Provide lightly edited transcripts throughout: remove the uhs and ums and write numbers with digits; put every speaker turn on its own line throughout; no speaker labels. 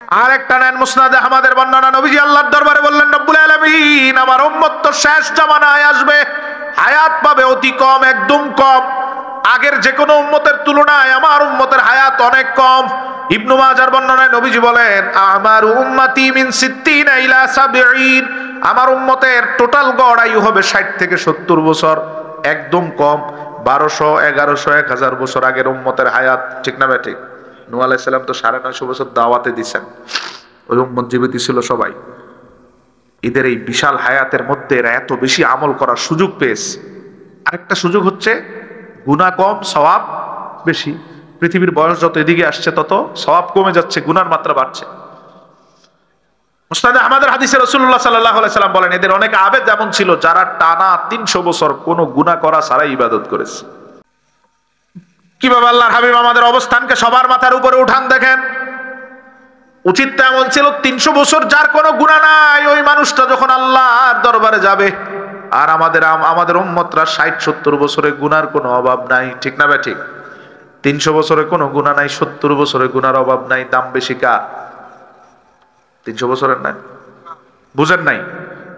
আর একটা নেন মুসনাদে আহমদের বর্ণনা, নবীজি আল্লাহর দরবারে বললেন, রব্বুল আলামিন আমার উম্মত তো শেষ জামানায় আসবে, হায়াত পাবে অতি কম, একদম কম। আগের যে কোনো উম্মতের তুলনায় আমার উম্মতের হায়াত অনেক কম। ইবনু মাজার বর্ণনায় নবীজি বলেন, আমার উম্মতি মিন সিত্তিনা ইলা সাবঈন, আমার উম্মতের টোটাল গড় আয়ু হবে 60 থেকে 70 বছর, একদম কম। 1200, 1100, 1000 বছর আগের উম্মতের হায়াত, ঠিক না ভাই? ঠিক। নূহ আলাইহিস সালাম তো 950 বছর দাওয়াতে দিয়েছেন, ওই উম্মত জীবিত ছিল সবাই। এদের এই বিশাল হায়াতের মধ্যে এরা এত বেশি আমল করার সুযোগ পেয়েছে। আরেকটা সুযোগ হচ্ছে গুনাহ কম, সওয়াব বেশি। পৃথিবীর বয়স যত এদিকে আসছে তত সওয়াব কমে যাচ্ছে, গুনার মাত্রা বাড়ছে। মুসনাদে আহমদের হাদিসে রাসূলুল্লাহ সাল্লাল্লাহু আলাইহি সাল্লাম বলেন, এদের অনেক আবেদ এমন ছিল যারা টানা 300 বছর কোনো গুনাহ করা ছাড়াই ইবাদত করেছে। কিভাবে আল্লাহর হাবিব আমাদের অবস্থানকে সবার মাথার উপরে উঠান দেখেন। উচিত এমন ছিল 300 বছর যার কোনো গুনাহ নাই, ওই মানুষটা যখন আল্লাহর দরবারে যাবে, আর আমাদের উম্মতরা 60-70 বছরে গুনার কোনো অভাব নাই, ঠিক না ভাই? ঠিক। 300 বছরে কোনো গুনাহ নাই, 70 বছরে গুনার অভাব নাই, দাম বেশি কার? 300 বছরের নাই, বুঝেন নাই?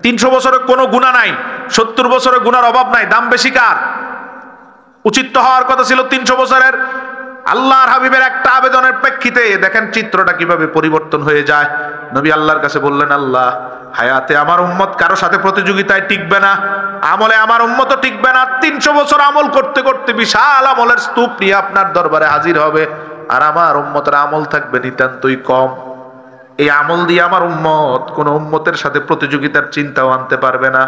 300 বছরে কোনো গুনাহ নাই, 70 বছরে গুনার অভাব নাই, দাম বেশি কার? উচিত তো হওয়ার কথা ছিল 300 বছরের। আল্লাহর হাবিবের একটা আবেদনের প্রেক্ষিতে দেখেন চিত্রটা কিভাবে পরিবর্তন হয়ে যায়। নবী আল্লাহর কাছে বললেন, আল্লাহ, হায়াতে আমার উম্মত কারো সাথে প্রতিযোগিতায় টিকবে না, আমলে আমার উম্মতও টিকবে না। 300 বছর আমল করতে করতে বিশাল আমলের স্তূপ নিয়ে আপনার দরবারে হাজির হবে, আর আমার উম্মতের আমল থাকবে নিতান্তই কম। এই আমল দিয়ে আমার উম্মত কোন উম্মতের সাথে প্রতিযোগিতার চিন্তাও আনতে পারবে না।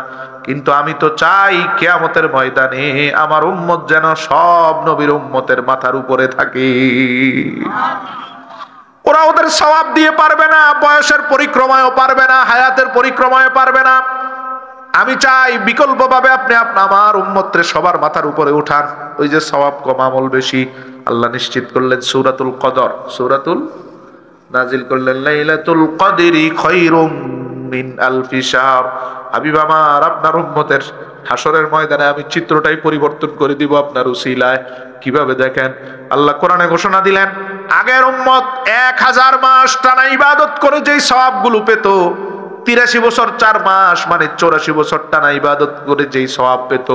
কিন্তু আমি তো চাই কিয়ামতের ময়দানে আমার উম্মত যেন সব নবীর উম্মতের মাথার উপরে থাকে। ওরা ওদের সওয়াব দিয়ে পারবে না, বয়সের পরিক্রমায়ও পারবে না, হায়াতের পরিক্রমায় পারবে না। আমি চাই বিকল্প ভাবে আপনি আমার উম্মতরে সবার মাথার উপরে উঠান। ওই যে সওয়াব কম আমল বেশি, আল্লাহ নিশ্চিত করলেন সূরাতুল কদর, সূরাতুল নাজিল করলেন, লাইলাতুল কদরি খায়রুম মিন আলফি শাহর। হাবিব আমার, আপনার উম্মতের হাসরের ময়দানে আমি চিত্রটাই পরিবর্তন করে দিব আপনার উসিলায়। কিভাবে দেখেন, আল্লাহ কোরআনে ঘোষণা দিলেন, আগের উম্মত 1000 মাস টানা ইবাদত করে যেই সওয়াবগুলো পেত, 83 বছর 4 মাস মানে 84 বছর টানা ইবাদত করে যেই সওয়াব পেত,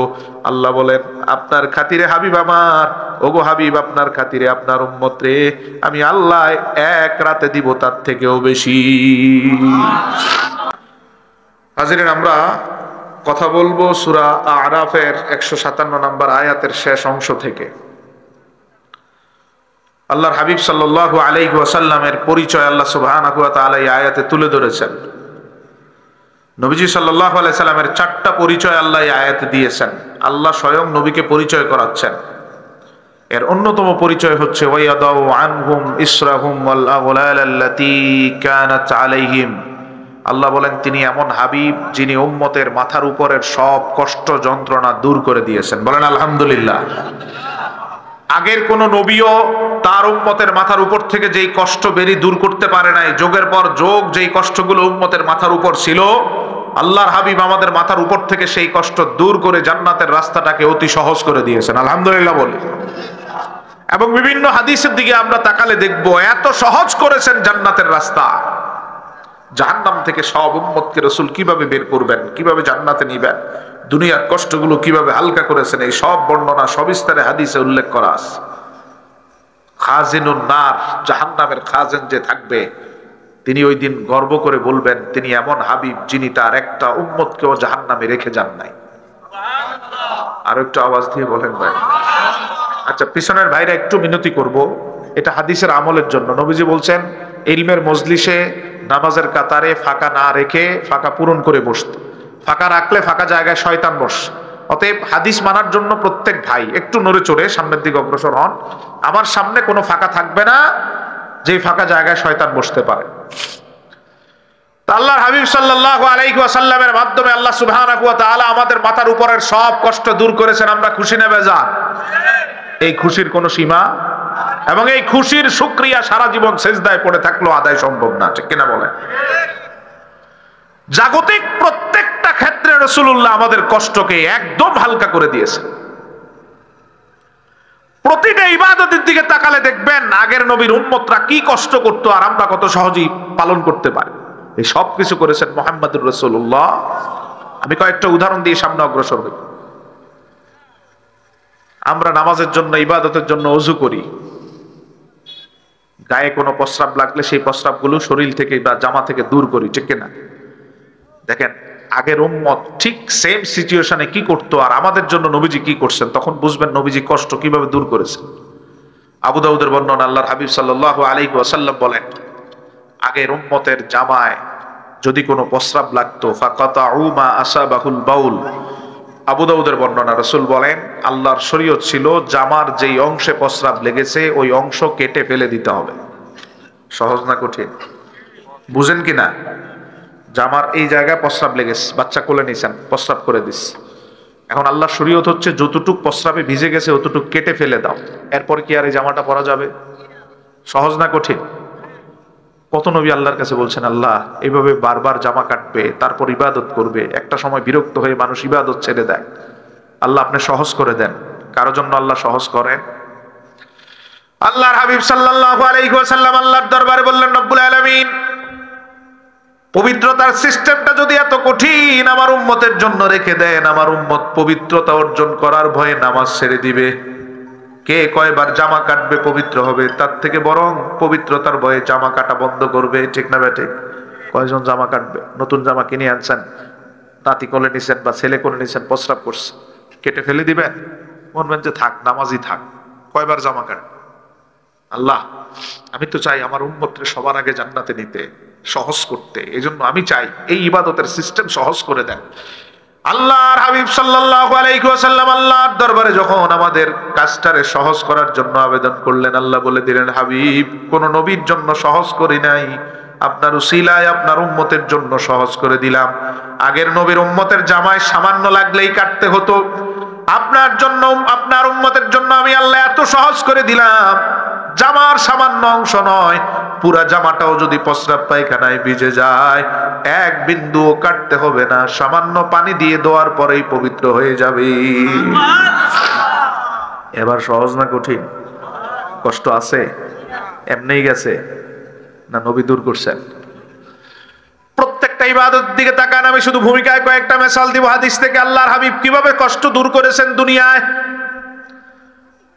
আল্লাহ বলেন, আপনার খাতিরে হাবিব আমার, ওগো হাবিব, আপনার খাতিরে আপনার উম্মত রে আমি আল্লাহ এক রাতে দিব তার থেকেও বেশি। হাজিরিন, আমরা কথা বলবো সূরা আরাফের 157 নম্বর আয়াতের শেষ অংশ থেকে। আল্লাহর হাবিব সাল্লাল্লাহু আলাইহি ওয়াসাল্লামের পরিচয় আল্লাহ সুবহানাহু ওয়া তাআলা এই আয়াতে তুলে ধরেছেন। নবীজি সাল্লাল্লাহু আলাইহি সাল্লামের 4টা পরিচয় আল্লাহ এই আয়াতে দিয়েছেন। আল্লাহ স্বয়ং নবীকে পরিচয় করাচ্ছেন। এর অন্যতম পরিচয় হচ্ছে ওয়ায়াদাউ আনহুম ইসরাহুম ওয়াল আগলাল আল্লাতী কানাত আলাইহিম। আল্লাহ বলেন, তিনি এমন হাবিব যিনি উম্মতের মাথার উপরের সব কষ্ট যন্ত্রণা দূর করে দিয়েছেন। বলেন আলহামদুলিল্লাহ। আগের কোন নবীও তার উম্মতের মাথার উপর থেকে যেই কষ্ট বেরি দূর করতে পারে নাই, যোগের পর যোগ যেই কষ্টগুলো উম্মতের মাথার উপর ছিল, আল্লাহর হাবিব আমাদের মাথার উপর থেকে সেই কষ্ট দূর করে জান্নাতের রাস্তাটাকে অতি সহজ করে দিয়েছেন। আলহামদুলিল্লাহ বলি। এবং বিভিন্ন হাদিসের দিকে আমরা তাকালে দেখবো এত সহজ করেছেন জান্নাতের রাস্তা। জাহান্নাম থেকে সব উম্মতকে রাসূল কিভাবে বের করবেন, কিভাবে জান্নাতে নিবেন, দুনিয়ার কষ্টগুলো কিভাবে হালকা করেছেন, এই সব বর্ণনা সবিস্তারে হাদিসে উল্লেখ করা আছে। খাজিনুন নার, জাহান্নামের খাজেন যে থাকবে, তিনি ওই দিন গর্ব করে বলবেন, তিনি এমন হাবিব যিনি তার একটা উম্মতকেও জাহান্নামে রেখে যান নাই। আর একটু আওয়াজ দিয়ে বলেন ভাই। আচ্ছা, পিছনের ভাইরা একটু মিনতি করব, এটা হাদিসের আমলের জন্য। নবীজি বলছেন, ইলমের মজলিসে নামাজের কাতারে ফাঁকা না রেখে ফাঁকা পূরণ করে বসতে, ফাঁকা রাখলে ফাঁকা জায়গায় শয়তান বস। অতএব হাদিস মানার জন্য প্রত্যেক ভাই একটু নড়ে চড়ে সামনের দিকে অগ্রসর হন। আমার সামনে কোনো ফাঁকা থাকবে না, যেই ফাঁকা জায়গায় শয়তান বসতে পারে। আল্লাহর হাবিব সাল্লাল্লাহু আলাইহি ওয়াসাল্লামের মাধ্যমে আল্লাহ সুবহানাহু ওয়া তাআলা আমাদের মাথার উপরের সব কষ্ট দূর করেছেন। আমরা খুশি না বেজার? এই খুশির কোনো সীমা, এবং এই খুশির শুকরিয়া সারা জীবন সেজদায় পড়ে থাকলেও আদায় সম্ভব না, ঠিক কিনা বলেন? জাগতিক প্রত্যেকটা ক্ষেত্রে রাসূলুল্লাহ আমাদের কষ্টকে একদম হালকা করে দিয়েছে। প্রতিটা ইবাদতের দিকে তাকালে দেখবেন আগের নবীর উম্মতরা কি কষ্ট করতো আর আমরা কত সহজেই পালন করতে পারি। এই সব কিছু করেছেন মুহাম্মদুর রাসূলুল্লাহ। আমি কয়েকটা উদাহরণ দিয়ে সামনে অগ্রসর হই। আমরা নামাজের জন্য, ইবাদতের জন্য ওযু করি, গায়ে কোনো প্রস্রাব লাগলে সেই প্রস্রাবগুলো শরীর থেকে বা জামা থেকে দূর করি, ঠিক কিনা? দেখেন আগের উম্মত ঠিক সেম সিচুয়েশনে কি করতো আর আমাদের জন্য নবীজি কি করছেন, তখন বুঝবেন নবীজি কষ্ট কিভাবে দূর করেছেন। আবু দাউদের বর্ণনা, আল্লাহর হাবিব সাল্লাল্লাহু আলাইহি ওয়াসাল্লাম বলেন, আগের উম্মতের জামায় যদি কোনো প্রস্রাব লাগতো ফাকাতাউ মা আসাবাহুল বাউল, আবু দাউদের বর্ণনা, রাসূল বলেন আল্লাহর শরীয়ত ছিল জামার যেই অংশে প্রস্রাব লেগেছে ওই অংশ কেটে ফেলে দিতে হবে। সহজ না কঠিন? বুঝেন কিনা? জামার এই জায়গায় প্রস্রাব লেগেছে, বাচ্চা কোলে নিছেন, প্রস্রাব করে দিস, এখন আল্লাহর শরীয়ত হচ্ছে যতটুক প্রস্রাবে ভিজে গেছে অতটুক কেটে ফেলে দাও, এরপর কি আর এই জামাটা পরা যাবে? সহজ না কঠিন? কত নবী আল্লাহর কাছে বলছেন আল্লাহ এইভাবে বারবার জামা কাটবে তারপর ইবাদত করবে, একটা সময় বিরক্ত হয়ে মানুষ ইবাদত ছেড়ে দেয়। আল্লাহ আপনি সহজ করে দেন। কারো জন্য আল্লাহ সহজ করেন? আল্লাহর হাবিব সাল্লাল্লাহু আলাইহি ওয়াসাল্লাম আল্লাহর দরবারে বললেন, রব্বুল আলামিন পবিত্রতার সিস্টেমটা যদি এত কঠিন আমার উম্মতের জন্য রেখে দেন, আমার উম্মত পবিত্রতা অর্জন করার ভয়ে নামাজ ছেড়ে দিবে, কে কয়বার জামা কাটবে পবিত্র হবে, তার থেকে বরং পবিত্রতার ভয়ে জামা কাটা বন্ধ করবে, ঠিক না বেঠিক? কয়জন জামা কাটবে? নতুন জামা কিনে আনছেন, নাতি কোলে নিছেন বা ছেলে কোলে নিছেন, প্রস্রাব করছে, কেটে ফেলে দিবেন? বলবেন যে থাক, নামাজই থাক, কয়বার জামা কাটবে? আল্লাহ আমি তো চাই আমার উম্মতকে সবার আগে জান্নাতে নিতে, সহজ করতে, এজন্য আমি চাই এই ইবাদতের সিস্টেম সহজ করে দেন। আল্লাহর হাবিব সাল্লাল্লাহু আলাইহি ওয়াসাল্লাম আল্লাহর দরবারে যখন আমাদের কাজটারে সহজ করার জন্য আবেদন করলেন, আল্লাহ বলে দিলেন, হাবিব কোন নবীর জন্য সহজ করি নাই, আপনার উসিলায় আপনার উম্মতের জন্য সহজ করে দিলাম। আগের নবীর উম্মতের জামায় সামান্য লাগলেই কাটতে হতো, আপনার জন্য, আপনার উম্মতের জন্য আমি আল্লাহ এত সহজ করে দিলাম, জামার সামান্য অংশ নয়, পুরা জামাটাও যদি প্রস্রাব পায়খানায় ভিজে যায় এক বিন্দুও কাটতে হবে না, সামান্য পানি দিয়ে দেওয়ার পরেই পবিত্র হয়ে যাবে। এবার সহজ না কঠিন? কষ্ট আছে? এমনিই গেছে না নবী দূর করছেন? প্রত্যেকটা ইবাদত দিকে তাকান, আমি শুধু ভূমিকায় কয়েকটা মিসাল দিব হাদিস থেকে, আল্লাহর হাবিব কিভাবে কষ্ট দূর করেছেন দুনিয়ায়।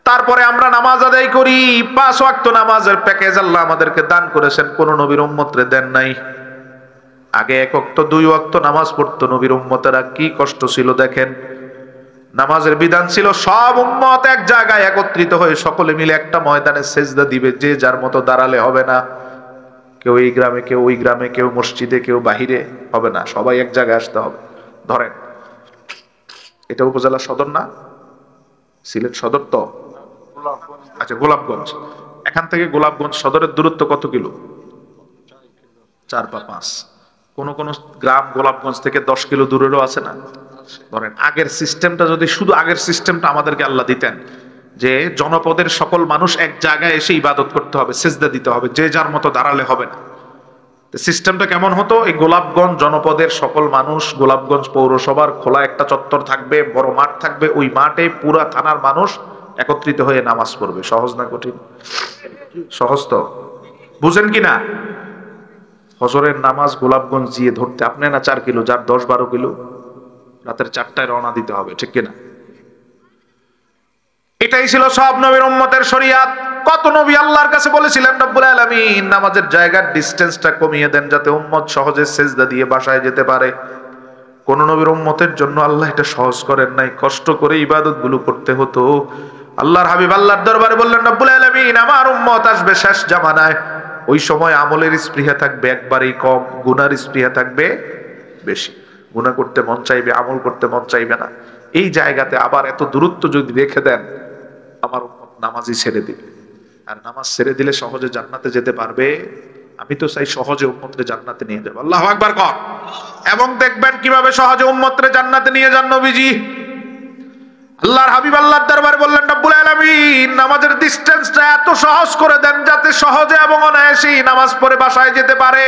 তারপরে আমরা নামাজ আদায় করি, 5 ওয়াক্ত নামাজের প্যাকেজ আল্লাহ আমাদেরকে দান করেছেন, কোন নবীর উম্মতরে দেন নাই। আগে 1 ওয়াক্ত 2 ওয়াক্ত নামাজ পড়তো নবীর উম্মতেরা, কি কষ্ট ছিল দেখেন। নামাজের বিধান ছিল সব উম্মত এক জায়গায় একত্রিত হয়ে সকলে মিলে একটা ময়দানে সেজদা দিবে, যে যার মতো দাঁড়ালে হবে না, কেউ এই গ্রামে, কেউ ওই গ্রামে, কেউ মসজিদে, কেউ বাহিরে, হবে না, সবাই এক জায়গায় আসতে হবে। ধরেন এটা উপজেলা সদর না, সিলেট সদর তো, আচ্ছা গোলাপগঞ্জ, এখান থেকে গোলাপগঞ্জ সদরের দূরত্ব কত কিলো? 4 বা 5। কোন কোন গ্রাম গোলাপগঞ্জ থেকে 10 কিলো দূরেরও আছে না। ধরেন আগের সিস্টেমটা যদি, শুধু আগের সিস্টেমটা আমাদেরকে আল্লাহ দিতেন যে জনপদের সকল মানুষ এক জায়গায় এসে ইবাদত করতে হবে, সিজদা দিতে হবে, যে যার মতো দাঁড়ালে হবে না। সিস্টেমটা কেমন হতো? এই গোলাপগঞ্জ জনপদের সকল মানুষ, গোলাপগঞ্জ পৌরসভার খোলা একটা চত্বর থাকবে, বড় মাঠ থাকবে, ওই মাঠে পুরা থানার মানুষ একত্রিত হয়ে নামাজ পড়বে। সহজ না কঠিন? সহজ তো, বুঝেন কিনা? ফজরের নামাজ গোলাপগঞ্জ গিয়ে ধরতে আপনি না 4 কিলো, যার 10-12 কিলো, রাতের 4টায় রওনা দিতে হবে, ঠিক কিনা? এটাই ছিল সব নবীর উম্মতের শরীয়ত। কত নবী আল্লাহর কাছে বলেছিলেন, রব্বুল আলামিন নামাজের জায়গার ডিসটেন্সটা কমিয়ে দেন যাতে উম্মত সহজে সেজদা দিয়ে বাসায় যেতে পারে। কোন নবীর উম্মতের জন্য আল্লাহ এটা সহজ করেন নাই, কষ্ট করে ইবাদতগুলো করতে হতো। আল্লাহর হাবিব আল্লাহর দরবারে বললেন, রব্বুল আলামিন আমার উম্মত আসবে শেষ জামানায়, ওই সময় আমলের স্পৃহা থাকবে একবারেই কম, গুনার স্পৃহা থাকবে বেশি, গুনাহ করতে মন চাইবে, আমল করতে মন চাইবে না। এই জায়গাতে আবার এত দূরত্ব যদি রেখে দেন, আমার উম্মত নামাজই ছেড়ে দিবে, আর নামাজ ছেড়ে দিলে সহজে জান্নাতে যেতে পারবে? আমি তো চাই সহজে উম্মতরে জান্নাতে নিয়ে যাব। আল্লাহু আকবার কর। এবং দেখবেন কিভাবে সহজে উম্মতরে জান্নাতে নিয়ে যান নবীজি। আল্লাহর হাবিব আল্লাহর দরবারে বললেন, রব্বুল আলামিন নামাজের ডিসটেন্সটা এত সহজ করে দেন যাতে সহজে এবং অনায়াসেই নামাজ পড়ে বাসায় যেতে পারে।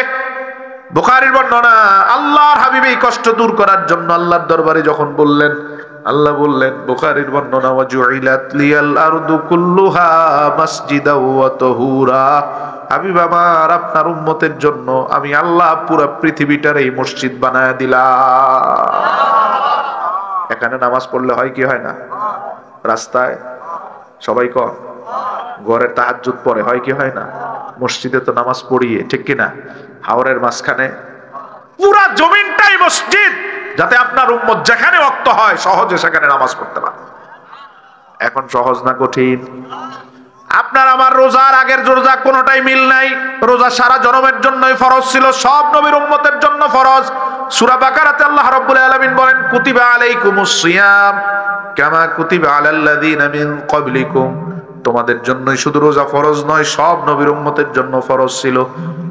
বুখারীর বর্ণনা, আল্লাহর হাবিব এই কষ্ট দূর করার জন্য আল্লাহর দরবারে যখন বললেন, আল্লাহ বললেন বুখারীর বর্ণনা, ওয়াজুইলাত লিয়াল আরদু কুল্লুহা মাসজিদাও ওয়া তাহুরা। হাবিব আমার, আপনার উম্মতের জন্য আমি আল্লাহ পুরো পৃথিবীটারে মসজিদ বানায় দিলাম। এখানে নামাজ পড়লে হয় কি হয় না? রাস্তায় সবাই কর, ঘরে তাহাজ্জুদ পড়ে, হয় কি হয় না? মসজিদে তো নামাজ পড়িয়ে, ঠিক কিনা? হাওরের মাঝখানে পুরা জমিনটাই মসজিদ, যাতে আপনার উম্মত যেখানে ওয়াক্ত হয় সহজে সেখানে নামাজ পড়তে পারে। এখন সহজ না কঠিন? আপনার আমার রোজার আগের রোজা কোনোটাই মিল নাই। রোজা সারা জনমের জন্যই ফরজ ছিল, সব নবীর উম্মতের জন্য ফরজ। সূরা বাকারাতে আল্লাহ রাব্বুল আলামিন বলেন, কুতিবা আলাইকুমুস সিয়াম কামা কুতিবা আলাল্লাযিনা মিন ক্বাবলিকুম। তোমাদের জন্যই শুধু রোজা ফরজ নয়, সব নবীর উম্মতের জন্য ফরজ ছিল।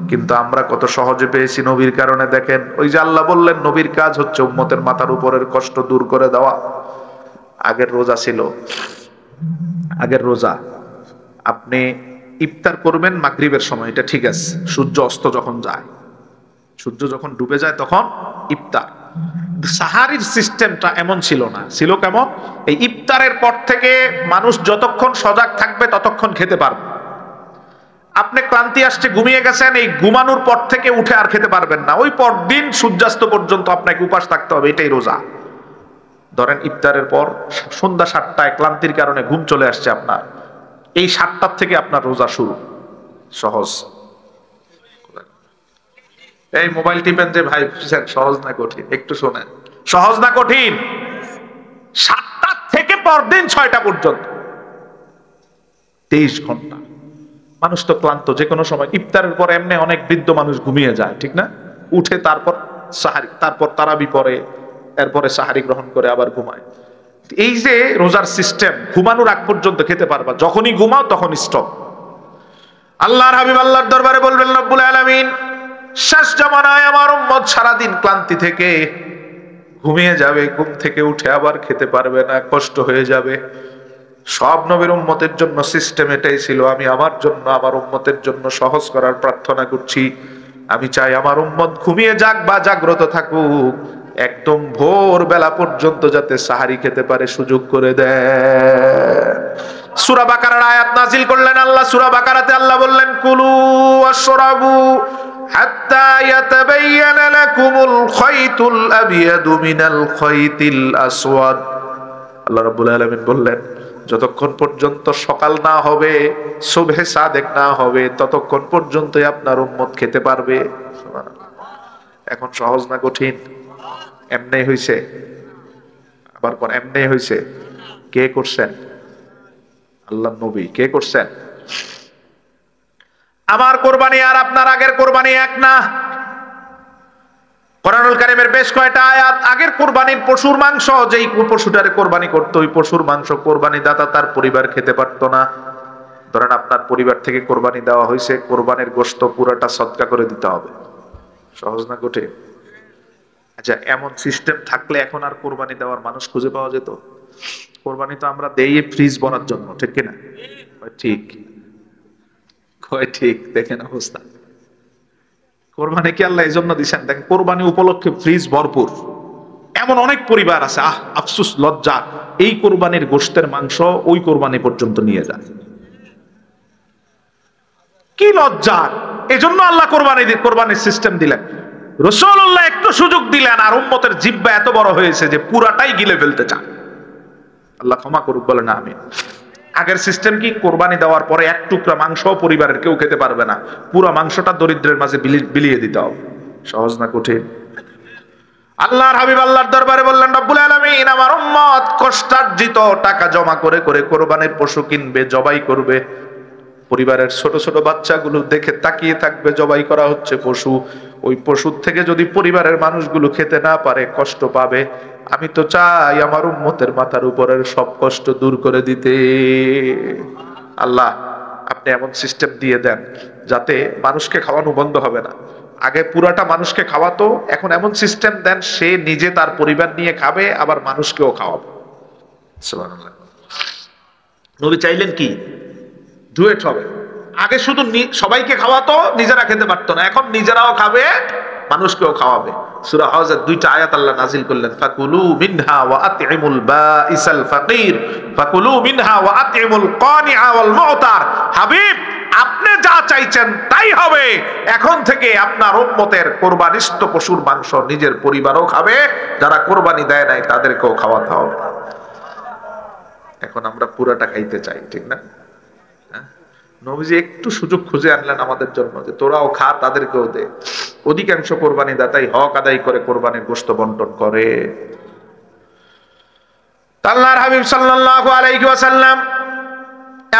কিন্তু আমরা কত সহজে পেয়েছি নবীর কারণে। দেখেন, ওই যে আল্লাহ বললেন নবীর কাজ হচ্ছে উম্মতের মাথার উপরের কষ্ট দূর করে দেওয়া। আগের রোজা ছিল, আগের রোজা আপনি ইফতার করবেন মাগরিবের সময়, এটা ঠিক আছে, সূর্য অস্ত যখন যায়, সূর্য যখন ডুবে যায় তখন ইফতার। সাহারির সিস্টেমটা এমন ছিল না। ছিল কেমন? এই ইফতারের পর থেকে মানুষ যতক্ষণ সজাগ থাকবে ততক্ষণ খেতে পারবে। আপনি ক্লান্তি আসছে, ঘুমিয়ে গেছেন, এই ঘুমানোর পর থেকে উঠে আর খেতে পারবেন না। ওই পরদিন সূর্যাস্ত পর্যন্ত আপনাকে উপাস থাকতে হবে, এটাই রোজা। ধরেন ইফতারের পর সন্ধ্যা 7টায় ক্লান্তির কারণে ঘুম চলে আসছে আপনার, এই 7টার থেকে আপনার রোজা শুরু। সহজ? এই মোবাইল টিপেন যে ভাই, সহজ না কঠিন? একটু শোনেন, সহজ না কঠিন? 7টা থেকে পরদিন 6টা পর্যন্ত 23 ঘন্টা। মানুষ তো ক্লান্ত যে কোনো সময়। ইফতারের পর এমনি অনেক বৃদ্ধ মানুষ ঘুমিয়ে যায়, ঠিক না? উঠে তারপর সাহারি, তারপর তারাবি পড়ে, এরপরে সাহারি গ্রহণ করে আবার ঘুমায়। এই যে রোজার সিস্টেম, ঘুমানোর আগ পর্যন্ত খেতে পারবা, যখনই ঘুমাও তখন স্টপ। আল্লাহর হাবিব আল্লাহর দরবারে বলবেন, রব্বুল আলামিন, শেষ জামানায় আমার উম্মত সারাদিন ক্লান্তি থেকে ঘুমিয়ে যাবে, ঘুম থেকে উঠে আবার খেতে পারবে না, কষ্ট হয়ে যাবে। সব নবীর উম্মতের জন্য সিস্টেম এটাই ছিল। আমি আমার জন্য, আমার উম্মতের জন্য সহজ করার প্রার্থনা করছি। আমি চাই আমার উম্মত ঘুমিয়ে যাক বা জাগ্রত থাকুক, একদম ভোর বেলা পর্যন্ত যাতে সাহারি খেতে পারে সুযোগ করে দেয়। সূরা বাকারার আয়াত নাজিল করলেন আল্লাহ। সূরা বাকারাতে আল্লাহ বললেন, কুলু ওয়াশরাবু হাত্তা ইয়াতাবায়ানা লাকুমুল খায়তুল আবিয়াদু মিনাল খায়তিল আসওয়াদ। আল্লাহ রাব্বুল আলামিন বললেন, যতক্ষণ পর্যন্ত সকাল না হবে, সুবহে সাদেক না হবে, ততক্ষণ পর্যন্তই আপনার উম্মত খেতে পারবে। এখন সহজ না কঠিন? এমনি হইছে, আবার পর এমনি হইছে। কে করছেন? আল্লাহ নবী। কে করছেন? আমার কোরবানি আর আপনার আগের কোরবানি এক না। কোরআনুল কারীমের বেশ কয়টা আয়াত, আগের কোরবানির পশুর মাংস, যেই পশুটারে কোরবানি করতো, ওই পশুর মাংস কোরবানি দাতা তার পরিবার খেতে পারতো না। ধরেন আপনার পরিবার থেকে কোরবানি দেওয়া হয়েছে, কোরবানির গোশত পুরাটা সদকা করে দিতে হবে। সহজ না কঠিন? আচ্ছা, এমন সিস্টেম থাকলে এখন আর কোরবানি দেওয়ার মানুষ খুঁজে পাওয়া যেত? কোরবানি তো আমরা দেই ফ্রিজ ভরার জন্য, ঠিক কিনা? ঠিক, ঠিক। দেখেন অবস্থা। কোরবানি কি আল্লাহ এই জন্য দিচ্ছেন? দেখেন, কোরবানি উপলক্ষে ফ্রিজ ভরপুর। এমন অনেক পরিবার আছে, আফসুস, লজ্জা, এই কোরবানির গোশতের মাংস ওই কোরবানি পর্যন্ত নিয়ে যায়। কি লজ্জা! এজন্য আল্লাহ কোরবানির সিস্টেম দিলেন। রাসূলুল্লাহ একটু সুযোগ দিলেন, আর উম্মতের জিহ্বা এত বড় হয়েছে যে পুরাটাই গিলে ফেলতে চান। আল্লাহ ক্ষমা করুক, বলে না আমিন। আগের সিস্টেম কি? কোরবানি দেওয়ার পরে এক টুকরা মাংস পরিবারের কেউ খেতে পারবে না, পুরো মাংসটা দরিদ্রের মাঝে বিলিয়ে দিতে হবে। সহজ না কঠিন? আল্লাহর হাবিব আল্লাহর দরবারে বললেন, রব্বুল আলামিন, আমার উম্মত কষ্টার্জিত টাকা জমা করে করে কোরবানির পশু কিনবে, জবাই করবে। পরিবারের ছোট ছোট বাচ্চাগুলো দেখে তাকিয়ে থাকবে, জবাই করা হচ্ছে পশু। ওই পশুর থেকে যদি পরিবারের মানুষগুলো খেতে না পারে, কষ্ট পাবে। আমি তো চাই আমার উম্মতের মাথার উপরের সব কষ্ট দূর করে দিতে। আল্লাহ, আপনি এমন সিস্টেম দিয়ে দেন যাতে মানুষকে খাওয়ানো বন্ধ হবে না। আগে পুরাটা মানুষকে খাওয়াতো, এখন এমন সিস্টেম দেন সে নিজে তার পরিবার নিয়ে খাবে, আবার মানুষকেও খাওয়াবে। সুবহানাল্লাহ। নবী চাইলেন কি? ডুয়েট হবে। আগে শুধু সবাইকে খাওয়াতো, নিজেরা খেতে পারতো না, এখন নিজেরাও খাবে, মানুষকেও খাওয়াবে। সূরা হজের দুইটা আয়াত আল্লাহ নাজিল করলেন, ফাকুলু মিনহা ওয়া আতইমুল বাইসাল ফাকির ফাকুলু মিনহা ওয়া আতইমুল কানিআ ওয়াল মুতার। হাবিব, আপনি যা চাইছেন তাই হবে। এখন থেকে আপনার উম্মতের কোরবানিস্থ পশুর মাংস নিজের পরিবারও খাবে, যারা কোরবানি দেয় নাই তাদেরকেও খাওয়াতে হবে। এখন আমরা পুরাটা খাইতে চাই, ঠিক না? নবীজি একটু সুযোগ খুঁজে আনলেন আমাদের জন্য যে তোরাও খা, তাদেরকেও দে। অধিকাংশ কোরবানি দাতাই হক আদায় করে কোরবানির গোশত বন্টন করে। আল্লাহর হাবিব সাল্লাল্লাহু আলাইহি ওয়াসাল্লাম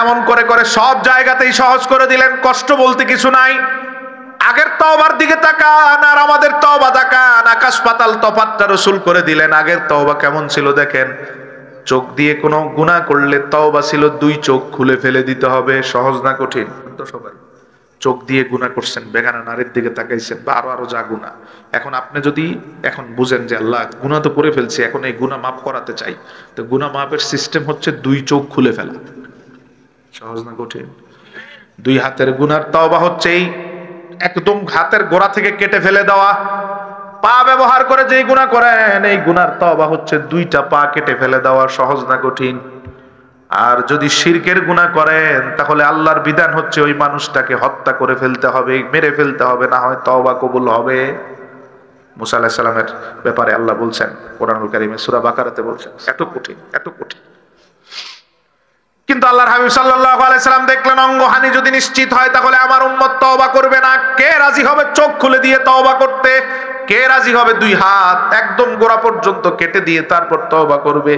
এমন করে করে সব জায়গাতেই সহজ করে দিলেন, কষ্ট বলতে কিছু নাই। আগের তওবার দিকে তাকান আর আমাদের তওবা তাকান, আকাশ পাতাল তফাতটা রাসূল করে দিলেন। আগের তওবা কেমন ছিল দেখেন, চোখ দিয়ে কোনো গুনাহ করলে তওবা ছিল 2 চোখ খুলে ফেলে দিতে হবে। সহজ না কঠিন? তো সবাই চোখ দিয়ে গুনাহ করছেন, বেগানা নারীর দিকে তাকাইছেন, বা আরো যা গুনাহ। এখন আপনি যদি এখন বুঝেন যে আল্লাহ গুনাহ তো করে ফেলছি, এখন এই গুনাহ মাফ করাতে চাই, তো গুনাহ মাফের সিস্টেম হচ্ছে 2 চোখ খুলে ফেলা। সহজ না কঠিন? 2 হাতের গুনার তওবা হচ্ছে এই একদম হাতের গোড়া থেকে কেটে ফেলে দেওয়া। পা ব্যবহার করে যেই গুনাহ করেন, এই গুনার তওবা হচ্ছে 2টা পা কেটে ফেলে দেওয়া। সহজ না কঠিন? আর যদি শিরকের গুনাহ করেন, তাহলে আল্লাহর বিধান হচ্ছে ওই মানুষটাকে হত্যা করে ফেলতে হবে, মেরে ফেলতে হবে, না হয় তওবা কবুল হবে। মুসা আলাইহিস সালামের ব্যাপারে আল্লাহ বলছেন কোরআনুল কারীমে, সূরা বাকারাতে বলছেন। এত কঠিন, এত কঠিন। কিন্তু আল্লাহর হাবিব সাল্লাল্লাহু আলাইহি সাল্লাম দেখলেন অঙ্গহানি যদি নিশ্চিত হয়, তাহলে আমার উম্মত তওবা করবে না। কে রাজি হবে চোখ খুলে দিয়ে তওবা করতে? কে রাজি হবে 2 হাত একদম গোড়া পর্যন্ত কেটে দিয়ে তারপর তওবা করবে?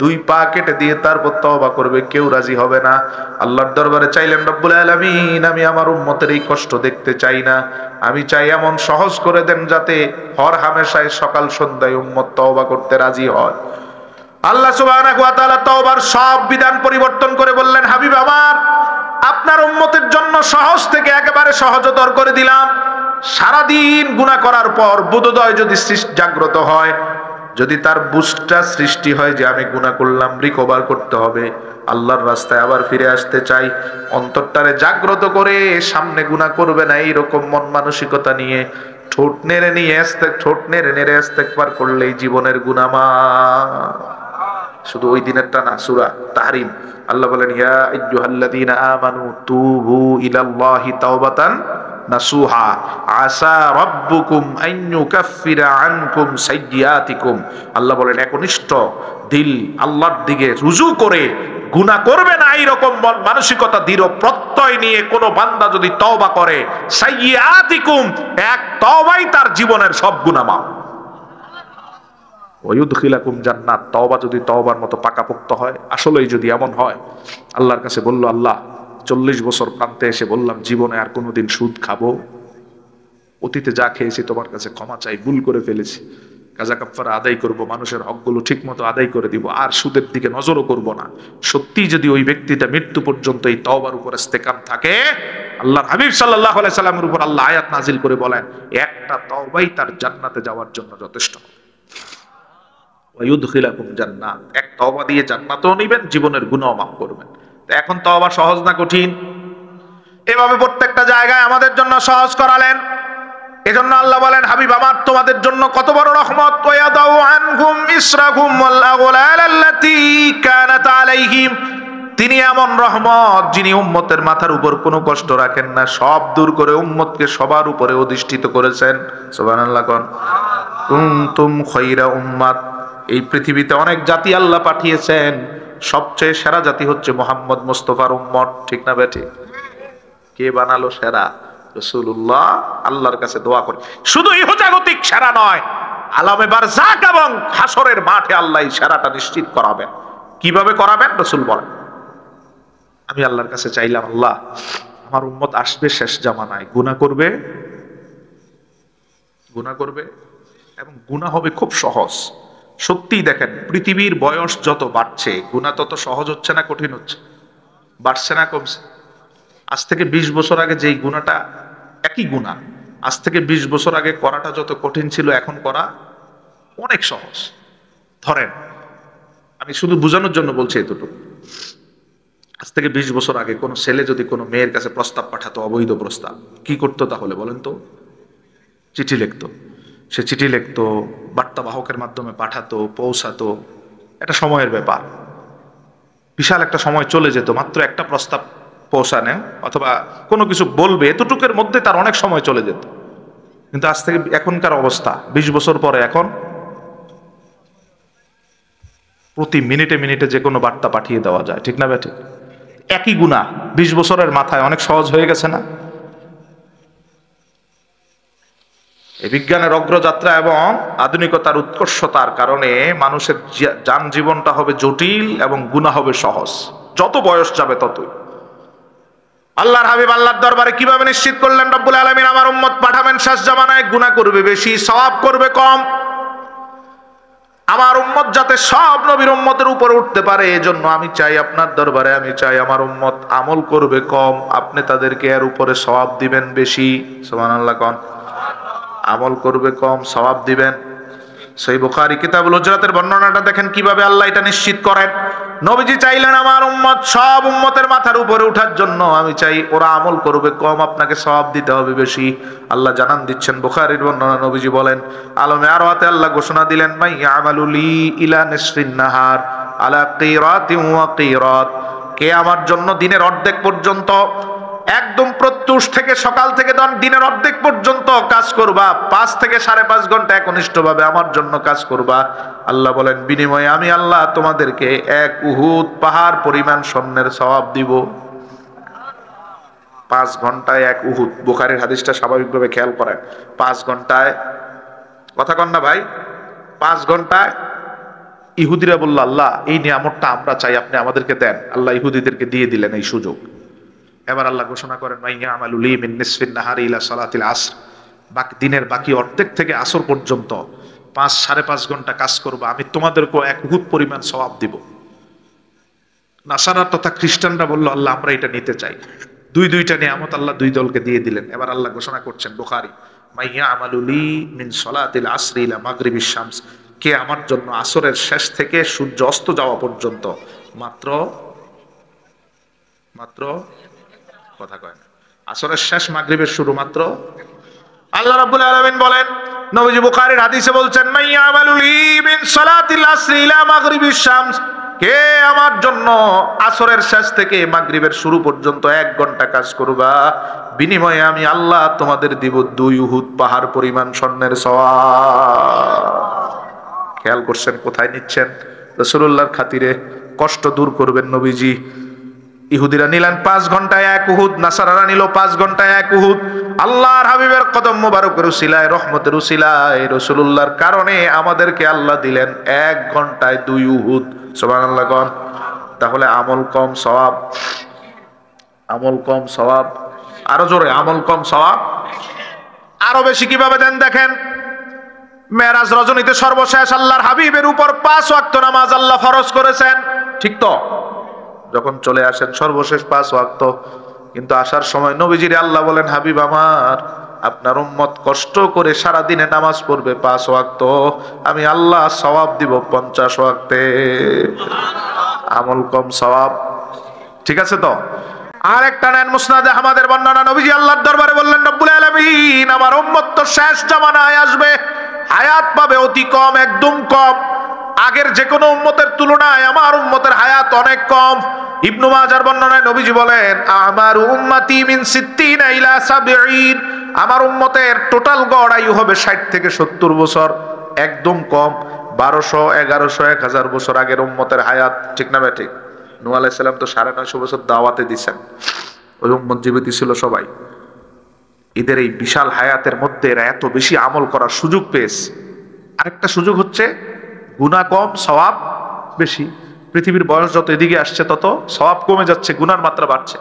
2 পা কেটে দিয়ে তারপর তওবা করবে? কেউ রাজি হবে না। আল্লাহর দরবারে চাইলেন, রব্বুল আলামিন, আমি আমার উম্মতের এই কষ্ট দেখতে চাই না। আমি চাই এমন সহজ করে দেন যাতে হর হামেশায় সকাল সন্ধ্যায় উম্মত তওবা করতে রাজি হয়। আল্লাহ সুবহানাহু ওয়া তাআলা তওবার সব বিধান পরিবর্তন করে বললেন, হাবিব আমার, আপনার উম্মতের জন্য সহজ থেকে একেবারে সহজতর করে দিলাম। সারাদিন গুনাহ করার পর বোধোদয় যদি জাগ্রত হয়, যদি তার বুঝটা সৃষ্টি হয় যে আমি গুনাহ করলাম, রিকভার করতে হবে, আল্লাহর রাস্তায় আবার ফিরে আসতে চাই, অন্তরটারে জাগ্রত করে সামনে গুনাহ করবে না এইরকম মন মানসিকতা নিয়ে ঠোঁট নেড়ে নেড়ে ইস্তেগফার করলেই জীবনের গুনাহ মাফ। শুধু ওই দিনেরটা না, সূরা তাহরিম আল্লাহ বলেন, ইয়া আইয়ুহাল্লাযীনা আমানু তুবু ইলাল্লাহি তাওবাতান নাসুহা আসা রাব্বুকুম আন ইউকাফিরা আনকুম সাইয়্যাতিকুম। আল্লাহ বলেন, একনিষ্ঠ দিল আল্লাহর দিকে রুজু করে গুনাহ করবে না, এইরকম মানসিকতা দৃঢ় প্রত্যয় নিয়ে কোন বান্দা যদি তওবা করে, সাইয়্যাতিকুম, এক তওবাই তার জীবনের সব গুনাহ মাফ। ওয়ায়ুদখিলাকুম জান্নাত, তওবা যদি তওবার মতো পাকাপোক্ত হয়, আসলেই যদি এমন হয়, আল্লাহর কাছে বলল, আল্লাহ 40 বছর প্রান্তে এসে বললাম জীবনে আর কোনোদিন সুদ খাবো, অতীতে যা খেয়েছি তোমার কাছে ক্ষমা চাই, ভুল করে ফেলেছি, কাজা কাফারা আদায় করব, মানুষের হকগুলো ঠিক মতো আদায় করে দিব, আর সুদের দিকে নজরও করব না। সত্যি যদি ওই ব্যক্তিটা মৃত্যু পর্যন্ত এই তওবার উপর ইস্তেকাম থাকে, আল্লাহর হাবিব সাল্লাল্লাহু আলাইহি সাল্লামের উপর আল্লাহ আয়াত নাজিল করে বলেন, একটা তওবাই তার জান্নাতে যাওয়ার জন্য যথেষ্ট। ওয়ায়ুদখিলাকুম জান্নাত, এক তওবা দিয়ে জান্নাতও নেবেন, জীবনের গুনাহও মাফ করবেন। তো এখন তওবা সহজ না কঠিন? এভাবে প্রত্যেকটা জায়গায় আমাদের জন্য সহজ করালেন। এজন্য আল্লাহ বলেন, হাবিব আমার, তোমাদের জন্য কত বড় রহমত। ওয়ায়াদাউ আনহুম ইসরাহুম ওয়াল আগলাল আল্লাতী কানাত আলাইহিম, তিনি এমন রহমত যিনি উম্মতের মাথার উপর কোনো কষ্ট রাখেন না, সব দূর করে উম্মতকে সবার উপরে অধিষ্ঠিত করেছেন। সুবহানাল্লাহ। কোন কুনতুম খায়রা উম্মাত, এই পৃথিবীতে অনেক জাতি আল্লাহ পাঠিয়েছেন, সবচেয়ে সেরা জাতি হচ্ছে মুহাম্মদ মুস্তাফার উম্মত, ঠিক না বেঠিক? কে বানালো সেরা? রাসূলুল্লাহ। আল্লাহর কাছে দোয়া করে, শুধু ইহজাগতিক সেরা নয়, আলামে বারযাক এবং হাসরের মাঠে আল্লাহ এই সেরাটা নিশ্চিত করাবেন। কিভাবে করাবেন? রাসূল বলেন, আমি আল্লাহর কাছে চাইলাম, আল্লাহ আমার উম্মত আসবে শেষ জামানায়, গুনাহ করবে এবং গুনাহ হবে খুব সহজ। সত্যিই দেখেন, পৃথিবীর বয়স যত বাড়ছে, গুনাহ তত সহজ হচ্ছে না কঠিন হচ্ছে? বাড়ছে না কমছে? আজ থেকে 20 বছর আগে যেই গুনাহটা, একই গুনাহ আজ থেকে 20 বছর আগে করাটা যত কঠিন ছিল, এখন করা অনেক সহজ। ধরেন, আমি শুধু বোঝানোর জন্য বলছি এতটুকু, আজ থেকে 20 বছর আগে কোনো ছেলে যদি কোনো মেয়ের কাছে প্রস্তাব পাঠাতো, অবৈধ প্রস্তাব, কি করতো তাহলে বলেন তো? চিঠি লিখতো। সে চিঠি লিখতো, বার্তাবাহকের মাধ্যমে পাঠাতো, পৌঁছাতো, এটা সময়ের ব্যাপার। বিশাল একটা সময় চলে যেত মাত্র একটা প্রস্তাব পৌঁছানো অথবা কোনো কিছু বলবে, এতটুকুর মধ্যে তার অনেক সময় চলে যেত। কিন্তু আজ থেকে এখনকার অবস্থা 20 বছর পরে এখন প্রতি মিনিটে মিনিটে যে কোনো বার্তা পাঠিয়ে দেওয়া যায়, ঠিক না বেঠিক? একই গুনাহ 20 বছরের মাথায় অনেক সহজ হয়ে গেছে না? এই বিজ্ঞানের অগ্রযাত্রা এবং আধুনিকতার উৎকর্ষতার কারণে মানুষের যান জীবনটা হবে জটিল এবং গুনাহ হবে সহজ। যত বয়স যাবে ততই। আল্লাহর হাবিব আল্লাহর দরবারে কিভাবে নিশ্চিত করলেন রব্বুল আলামিন আমার উম্মত পাঠাবেন শেষ জামানায়, গুনাহ করবে বেশি, সওয়াব করবে কম। আমার উম্মত যাতে সব নবীর উম্মতের উপরে উঠতে পারে, এজন্য আমি চাই আপনার দরবারে, আমি চাই আমার উম্মত আমল করবে কম, আপনি তাদেরকে এর উপরে সওয়াব দিবেন বেশি। সুবহানাল্লাহ কোন। আমল করবে কম, সওয়াব দিবেন। সহিহ বুখারী কিতাবুল হুজরাতের বর্ণনাটা দেখেন কিভাবে আল্লাহ এটা নিশ্চিত করেন। নবীজি চাইলেন আমার উম্মত সব উম্মতের মাথার উপরে উঠার জন্য, আমি চাই ওরা আমল করবে কম, আপনাকে সওয়াব দিতে হবে বেশি। আল্লাহ জানান দিচ্ছেন, বুখারীর বর্ণনা, নবীজি বলেন আলমে আরওয়াতে আল্লাহ ঘোষণা দিলেন মাই ইয়ামালু লি ইলা নিসফিন নাহার আলা কিরাতিন ওয়া কিরাত, কে আমার জন্য দিনের অর্ধেক পর্যন্ত, একদম প্রত্যুষ থেকে সকাল থেকে দিনের অর্ধেক পর্যন্ত কাজ করবা, 5 থেকে 5.5 ঘন্টা একনিষ্ঠভাবে আমার জন্য কাজ করবা, আল্লাহ বলেন বিনিময়ে আমি আল্লাহ তোমাদেরকে 1 উহুদ পাহাড় পরিমাণ স্বর্ণের সওয়াব দিব। 5 ঘন্টায় 1 উহুদ। বুখারীর হাদিসটা স্বাভাবিকভাবে খেয়াল করেন। 5 ঘন্টায়, কথা কন না ভাই, 5 ঘন্টায় ইহুদিরা বলল আল্লাহ এই নিয়ামতটা আমরা চাই, আপনি আমাদেরকে দেন। আল্লাহ ইহুদিদেরকে দিয়ে দিলেন এই সুযোগ। এবার আল্লাহ ঘোষণা করেন মাইয়া আমালুলি মিন নিসফিন নাহারি ইলা সালাতিল আসর, বাকি দিনের বাকি অর্ধেক থেকে আসর পর্যন্ত 5-5.5 ঘন্টা কাজ করবা, আমি তোমাদেরকে 1 উহুদ পরিমাণ সওয়াব দিব। নাসারা তথা খ্রিস্টানরা বলল আল্লাহ আমরা এটা নিতে চাই। দুইটা নিয়ামত আল্লাহ 2 দলকে দিয়ে দিলেন। এবার আল্লাহ ঘোষণা করছেন বুখারী মাইয়া আমালুলি মিন সালাতিল আসরি ইলা মাগরিবিশ শামস, কে আমার জন্য আসরের শেষ থেকে সূর্য অস্ত যাওয়া পর্যন্ত মাত্র কথা কয় না, আসরের শেষ মাগরিবের শুরু মাত্র। আল্লাহ রাব্বুল আলামিন বলেন, নবীজি বুখারীর হাদিসে বলছেন মাইয়া আমালুলি মিন সালাতিল আসরি ইলা মাগরিবিশ শামস, কে আমার জন্য আসরের শেষ থেকে মাগরিবের শুরু পর্যন্ত 1 ঘন্টা কাজ করবা, বিনিময়ে আমি আল্লাহ তোমাদের দিব 2 উহুদ পাহাড় পরিমাণ স্বর্ণের সওয়াব। খেয়াল করছেন কোথায় নিচ্ছেন? রাসূলুল্লাহর খাতিরে কষ্ট দূর করবেন নবীজি। ইহুদিরা নিলেন 5 ঘন্টায় 1 উহুদ, নাসারারা নিল 5 ঘন্টায় 1 উহুদ। আল্লাহর হাবিবের কদম মোবারকের উসিলায়, রহমতের উসিলায়, রাসূলুল্লাহর কারণে আমাদেরকে আল্লাহ দিলেন 1 ঘন্টায় 2 উহুদ। সুবহানাল্লাহ কোন। তাহলে আমল কম সওয়াব, আমল কম সওয়াব, আরো জোরে আমল কম সওয়াব। আরো বেশি কিভাবে দেন দেখেন। মেরাজ রজনীতে সর্বশেষ আল্লাহর হাবিবের উপর 5 ওয়াক্ত নামাজ আল্লাহ ফরজ করেছেন, ঠিক তো? যখন চলে আসেন সর্বশেষ 5 ওয়াক্ত, কিন্তু আসার সময় নবীজিরে আল্লাহ বলেন হাবিব আমার, আপনার উম্মত কষ্ট করে সারা দিনে নামাজ পড়বে 5 ওয়াক্ত, আমি আল্লাহ সওয়াব দিব 50 ওয়াক্তে। আমল কম সওয়াব, ঠিক আছে তো? আর একটা নেন মুসনাদে আহমদের বর্ণনা, নবীজি আল্লাহর দরবারে বললেন রব্বুল আলামিন আমার উম্মত তো শেষ জামানায় আসবে, হায়াত পাবে অতি কম, একদম কম, আগের যে কোনো উম্মতের তুলনায় আমার উম্মতের হায়াত অনেক কম। ইবনু মাজার বর্ণনায় নবীজি বলেন আমার উম্মতি মিন 60 ইলা 70, আমার উম্মতের টোটাল গড় আয়ু হবে 60 থেকে 70 বছর, একদম কম। 1200, 1100, 1000 বছর আগের উম্মতের হায়াত, ঠিক না ভাই? ঠিক। নূহ আলাইহিস সালাম তো 950 বছর দাওয়াতে দিয়েছেন, ওই উম্মত জীবিত ছিল সবাই। এদের এই বিশাল হায়াতের মধ্যে এরা এত বেশি আমল করার সুযোগ পেয়েছে। আরেকটা সুযোগ হচ্ছে গুনাহ কম সওয়াব বেশি। পৃথিবীর বয়স যত এদিকে আসছে তত সওয়াব কমে যাচ্ছে, গুনার মাত্রা বাড়ছে।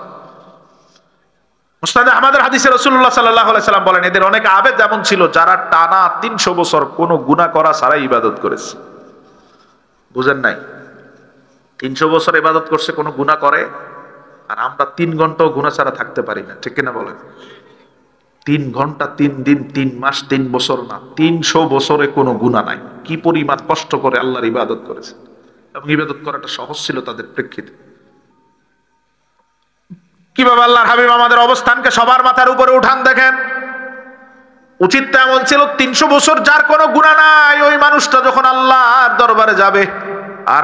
মুসনাদে আহমদের হাদিসে রাসূলুল্লাহ সাল্লাল্লাহু আলাইহি সাল্লাম বলেন এদের অনেক আবেদ এমন ছিল যারা টানা 300 বছর কোনো গুনাহ করা ছাড়াই ইবাদত করেছে। বুঝেন নাই? 300 বছর ইবাদত করছে, কোনো গুনাহ করে, আর আমরা 3 ঘন্টাও গুনাহ ছাড়া থাকতে পারি না, ঠিক কিনা বলেন? 3 ঘন্টা, 3 দিন, 3 মাস, 3 বছর না, 300 বছরে কোনো গুনাহ নাই। কি পরিমাণ কষ্ট করে আল্লাহর ইবাদত করেছে, এবং ইবাদত করাটা সহজ ছিল তাদের প্রেক্ষিতে। কিভাবে আল্লাহর হাবিব আমাদের অবস্থানকে সবার মাথার উপরে উঠান দেখেন। উচিত তো এমন ছিল 300 বছর যার কোনো গুনাহ নাই ওই মানুষটা যখন আল্লাহর দরবারে যাবে, আর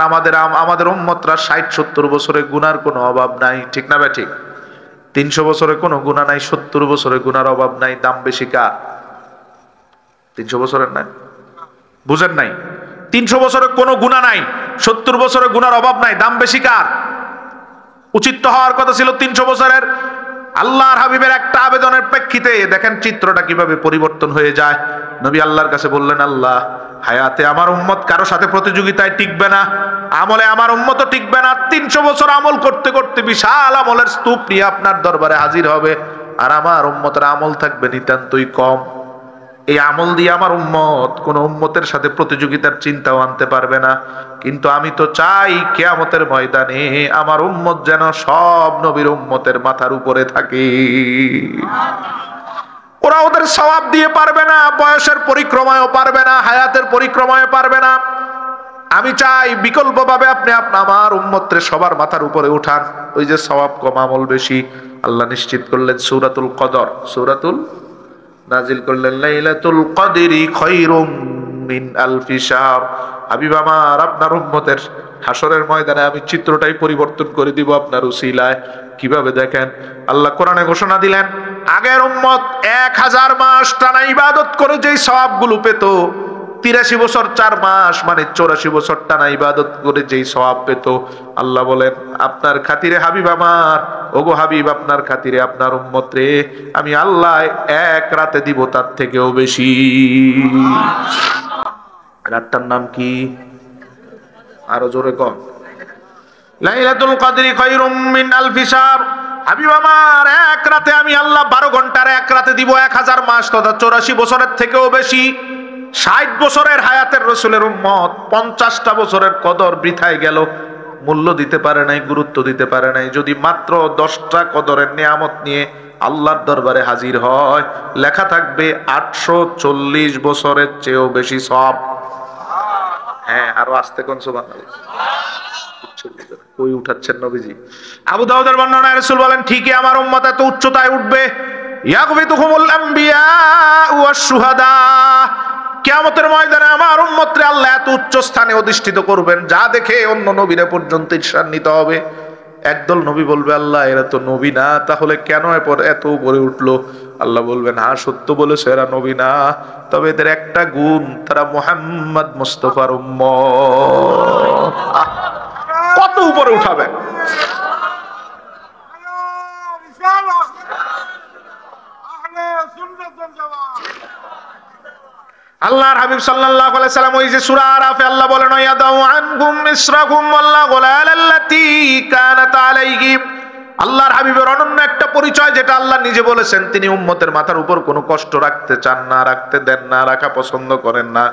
আমাদের উম্মতরা 60-70 বছরে গুনার কোনো অভাব নাই, ঠিক না ঠিক? 300 বছরে কোনো গুনাহ নাই, 70 বছরে গুনার অভাব নাই, দাম বেশি কার? 300 বছরের নাই? বুঝেন নাই? 300 বছরে কোনো গুনাহ নাই, 70 বছরে গুনার অভাব নাই, দাম বেশি কার? উচিত তো হওয়ার কথা ছিল 300 বছরের। আল্লাহর হাবিবের একটা আবেদনের প্রেক্ষিতে দেখেন চিত্রটা কিভাবে পরিবর্তন হয়ে যায়। নবী আল্লাহর কাছে বললেন, আল্লাহ, হায়াতে আমার উম্মত কারো সাথে প্রতিযোগিতায় টিকবে না, আমলে আমার উম্মত টিকবে না। 300 বছর আমল করতে করতে বিশাল আমলের স্তূপ নিয়ে আপনার দরবারে হাজির হবে, আর আমার উম্মতের আমল থাকবে নিতান্তই কম। এই আমল দিয়ে আমার উম্মত কোন উম্মতের সাথে প্রতিযোগিতার চিন্তাও আনতে পারবে না। কিন্তু আমি তো চাই কিয়ামতের ময়দানে আমার উম্মত যেন সব নবীর উম্মতের মাথার উপরে থাকে। ওরা ওদের সওয়াব দিয়ে পারবে না, বয়সের পরিক্রমায়ও পারবে না, হায়াতের পরিক্রমায় পারবে না। আমি চাই বিকল্পভাবে আপনি আমার উম্মতের সবার মাথার উপরে উঠান। ওই যে সওয়াব কম আমল বেশি, আল্লাহ নিশ্চিত করলেন সূরাতুল কদর, সূরাতুল নাজিল করলেন লাইলাতুল কদরি খায়রুম মিন আলফি শাহর। হাবিব আমার, আপনার উম্মতের হাসরের ময়দানে আমি চিত্রটাই পরিবর্তন করে দিব আপনার উসিলায়। কিভাবে দেখেন, আল্লাহ কোরআনে ঘোষণা দিলেন, আগের উম্মত 1000 মাস টানা ইবাদত করে যেই সওয়াবগুলো পেত, 83 বছর 4 মাস মানে 84 বছর টানা ইবাদত করে যেই সওয়াব পেত, আল্লাহ বলেন আপনার খাতিরে হাবিব আমার, ওগো হাবিব, আপনার খাতিরে আপনার উম্মত রে আমি আল্লাহ এক রাতে দিব তার থেকেও বেশি। রাতটার নাম কি? আরো জোরে কন। লাইলাতুল কদরি খায়রুম মিন আলফি শাহর। হাবিব আমার, এক রাতে আমি আল্লাহ 12 ঘন্টার এক রাতে দিব 1000 মাস তথা 84 বছরের থেকেও বেশি। 60 বছরের হায়াতের রসুলের উম্মত 50টা বছরের কদর বৃথায় গেল, মূল্য দিতে পারে নাই, গুরুত্ব দিতে পারে নাই। যদি মাত্র 10টা কদরের নিয়ামত নিয়ে আল্লাহর দরবারে হাজির হয়, লেখা থাকবে 840 বছরের চেয়েও বেশি সওয়াব। হ্যাঁ, আরো আস্তে কোন সুবহানাল্লাহ। কই উঠাচ্ছেন নবীজি? আবু দাউদের বর্ণনায় রাসূল বলেন, ঠিকই আমার উম্মত এত উচ্চতায় উঠবে, ইয়াগফিতুহুমুল আম্বিয়া ওয়াশ শুহাদা। কিয়ামতের ময়দানে আমার উম্মতরে আল্লাহ এত উচ্চ স্থানে অধিষ্ঠিত করবেন, যা দেখে অন্য নবীরা পর্যন্ত ঈর্ষান্বিত হবে। একদল নবী বলবে, আল্লাহ এরা তো নবী না, তাহলে কেন এত উপরে উঠলো? আল্লাহ বলবেন, হ্যাঁ সত্য বলেছে, এরা নবী না, তবে এদের একটা গুণ, তারা মুহাম্মদ মুস্তাফার উম্মত। কত উপরে উঠাবেন? আল্লাহর হাবিব সাল্লাল্লাহু আলাইহি সাল্লাম ওই যে সূরা আরাফে আল্লাহ বলেন, ইয়াদাউ আনহুম ইসরাহুম ওয়াল্লাহু আলাল্লাতী কানাত আলাইহিম। আল্লাহর হাবিবের অনন্য একটা পরিচয়, যেটা আল্লাহ নিজে বলেছেন, তিনি উম্মতের মাথার উপর কোনো কষ্ট রাখতে চান না, রাখতে দেন না, রাখা পছন্দ করেন না,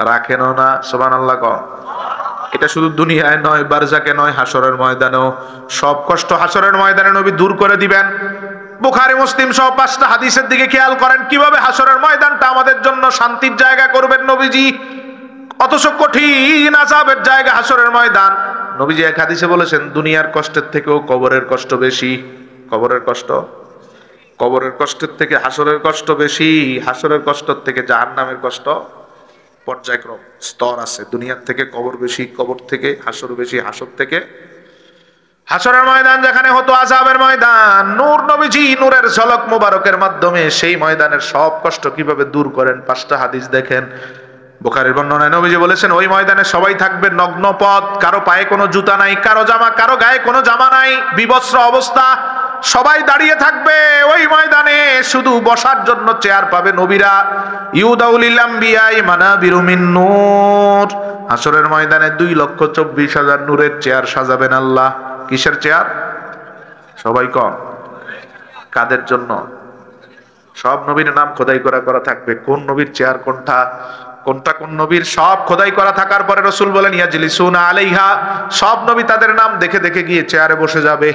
রাখেনও না। সুবহানাল্লাহ কও। এটা শুধু দুনিয়ায় নয়, বারজাকে নয়, হাসরের ময়দানেও সব কষ্ট হাসরের ময়দানে নবী দূর করে দিবেন। বুখারী মুসলিম সহ 5টা হাদিসের দিকে খেয়াল করেন, কিভাবে হাসরের ময়দানটা আমাদের জন্য শান্তির জায়গা করবেন নবীজি। অথচ কঠিন আযাবের জায়গা হাসরের ময়দান। নবীজি এক হাদিসে বলেছেন, দুনিয়ার কষ্টের থেকেও কবরের কষ্ট বেশি। কবরের কষ্টের থেকে হাসরের কষ্ট বেশি। হাসরের কষ্টের থেকে জাহান্নামের কষ্ট পর্যায়ক্রম স্তর আছে। দুনিয়ার থেকে কবর বেশি, কবর থেকে হাসর বেশি, হাসর থেকে হাসরের ময়দান যেখানে হতো আযাবের ময়দান, নূর নবীজি নূরের ঝলক মোবারকের মাধ্যমে সেই ময়দানের সব কষ্ট কিভাবে দূর করেন। 5টা হাদিস দেখেন। বুখারীর বর্ণনায় নবীজি বলেছেন, ওই ময়দানে সবাই থাকবে নগ্ন পথ, কারো পায়ে কোনো জুতা নাই, কারো গায়ে কোনো জামা নাই, বিবস্ত্র অবস্থা, সবাই দাঁড়িয়ে থাকবে। ওই ময়দানে শুধু বসার জন্য চেয়ার পাবে নবীরা। ইউদাউলিল আম্বিয়াই মানাবিরু মিন নূর। হাসরের ময়দানে 2,24,000 নূরের চেয়ার সাজাবেন আল্লাহ। কিসের চেয়ার? সবাই কম। কাদের জন্য? সব নবীর নাম খোদাই করা থাকবে, কোন নবীর চেয়ার কোনটা কোন নবীর সব খোদাই করা থাকার পরে রাসূল বলেন, ইয়াজলিসুনা আলাইহা। সব নবী তাদের নাম দেখে দেখে গিয়ে চেয়ারে বসে যাবে।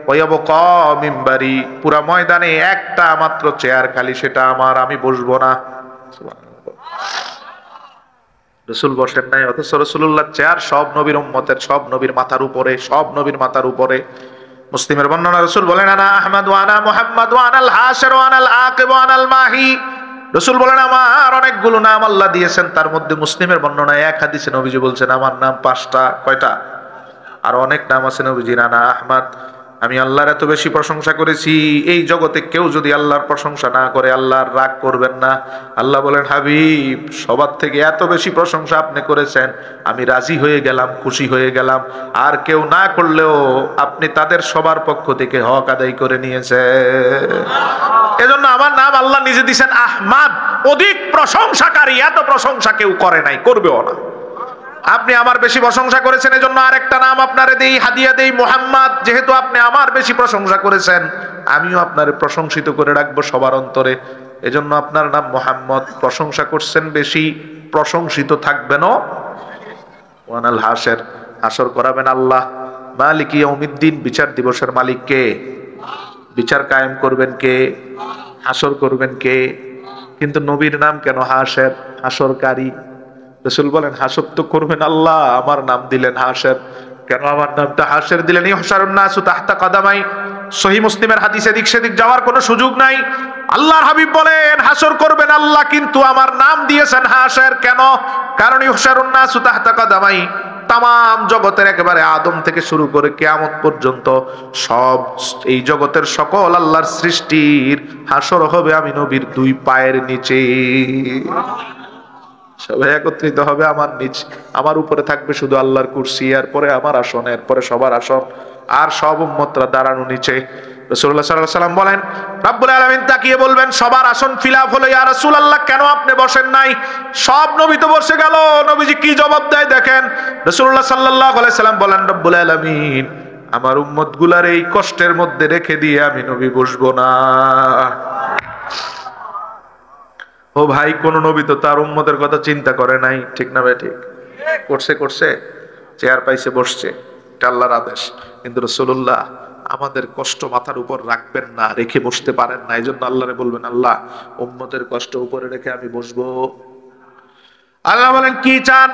ওয়ায়াবকা মিম্বারি। পুরা ময়দানে একটা মাত্র চেয়ার খালি, সেটা আমার, আমি বসবো না। রাসূল বসেন নাই, অথচ রাসূলুল্লাহর চেয়ার সব নবীর উম্মতের, সব নবীর মাথার উপরে, সব নবীর মাথার উপরে। মুসলিমের বর্ণনা, রাসূল বলেন, আনা আহমদ ওয়া আনা মুহাম্মদ ওয়া আনাল হাশির ওয়া আনাল আকিব ওয়া আনাল মাহি। রাসূল বলেন আমার অনেকগুলো নাম আল্লাহ দিয়েছেন, তার মধ্যে মুসলিমের বর্ণনায় এক হাদিসে নবীজি বলছেন আমার নাম 5টা। কয়টা? আর অনেক নাম আছে নবীজির। আনা আহমদ, আমি আল্লাহর এত বেশি প্রশংসা করেছি, এই জগতে কেউ যদি আল্লাহর প্রশংসা না করে আল্লাহর রাগ করবেন না। আল্লাহ বলেন হাবিব সবার থেকে এত বেশি প্রশংসা আপনি করেছেন, আমি রাজি হয়ে গেলাম, খুশি হয়ে গেলাম। আর কেউ না করলেও আপনি তাদের সবার পক্ষ থেকে হক আদায় করে নিয়েছেন। এজন্য আমার নাম আল্লাহ নিজে দিয়েছেন আহমদ, অধিক প্রশংসাকারী। এত প্রশংসা কেউ করে নাই, করবেও না। আপনি আমার বেশি প্রশংসা করেছেন, এজন্য আরেকটা নাম আপনারে দেই, হাদিয়া দেই, মুহাম্মদ। যেহেতু আপনি আমার বেশি প্রশংসা করেছেন, আমিও আপনারে প্রশংসিত করে রাখবো সবার অন্তরে। এজন্য আপনার নাম মুহাম্মদ। প্রশংসা করছেন বেশি, প্রশংসিত থাকবেনও। ওয়ানাল হাসের, হাসর করাবেন আল্লাহ। মালিক ইয়াউমিদ্দিন, বিচার দিবসের মালিক কে? বিচার কায়েম করবেন কে? হাসর করবেন কে? কিন্তু নবীর নাম কেন হাসের, হাসরকারী? রাসূল বলেন হাসর তো করবেন আল্লাহ, আমার নাম দিলেন হাসের। কেন আমার নামটা হাসের দিলেন? ইহশারুন নাসু তাহতা কদামাই, সহিহ মুসলিমের হাদিস। এদিক সেদিক যাওয়ার কোনো সুযোগ নাই। আল্লাহর হাবিব বলেন হাসর করবেন আল্লাহ, কিন্তু আমার নাম দিয়েছেন হাসের। কেন? কারণ ইহশারুন নাসু তাহতা কদামাই, তাম জগতের একেবারে আদম থেকে শুরু করে কিয়ামত পর্যন্ত সব এই জগতের সকল আল্লাহর সৃষ্টির হাসর হবে আমি নবীর 2 পায়ের নিচে। সবাই একত্রিত হবে আমার নিচ, আমার উপরে থাকবে শুধু আল্লাহর কুরসি, এরপরে আমার আসন, এরপরে সবার আসন, আর সব উম্মতরা দাঁড়ানো নিচে। রাসূলুল্লাহ সাল্লাল্লাহু আলাইহি ওয়াসাল্লাম বলেন রব্বুল আলামিন তাকিয়ে বলবেন সবার আসন ফিলআপ হলো, ইয়া রাসূলুল্লাহ কেন আপনি বসেন নাই? সব নবী তো বসে গেল। নবীজি কি জবাব দেয় দেখেন। রাসূলুল্লাহ সাল্লাল্লাহু আলাইহি ওয়াসাল্লাম বলেন রব্বুল আলামিন আমার উম্মতগুলার এই কষ্টের মধ্যে রেখে দিয়ে আমি নবী বসবো না। ও ভাই, কোন নবী তো তার উম্মতের কথা চিন্তা করে নাই, ঠিক না ভাই? ঠিক করছে, করছে, চেয়ার পাইছে বসছে, এটা আল্লাহর আদেশ। কিন্তু রাসূলুল্লাহ আমাদের কষ্ট মাথার উপর রাখবেন না, রেখে বসতে পারেন না। এইজন্য আল্লাহরে বলবেন আল্লাহ উম্মতের কষ্ট উপরে রেখে আমি বসবো। আল্লাহ বলেন কি চান?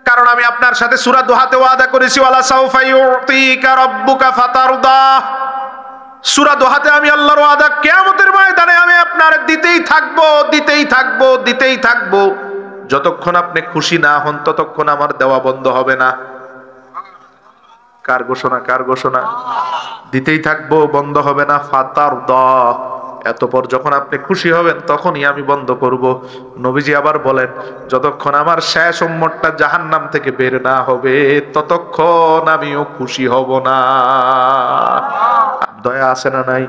কারণ আমি আপনার সাথে সূরা দুহাতে ওয়াদা করেছি, ওয়ালা সাউফা ইউতিকা রাব্বুকা ফাতারদা। সূরা দুহাতে আমি আল্লাহর ওয়াদা, কিয়ামতের ময়দানে আমি আপনার দিতেই থাকবো, দিতেই থাকবো, দিতেই থাকবো। যতক্ষণ আপনি খুশি না হন ততক্ষণ আমার দেওয়া বন্ধ হবে না। কার ঘোষণা? কার ঘোষণা? দিতেই থাকবো, বন্ধ হবে না। ফাতারদা, এতপর যখন আপনি খুশি হবেন তখনই আমি বন্ধ করব। নবীজি আবার বলেন যতক্ষণ আমার শেষ উম্মতটা জাহান্নাম থেকে বের না হবে ততক্ষণ আমিও খুশি হব না। দয়া আছে না নাই?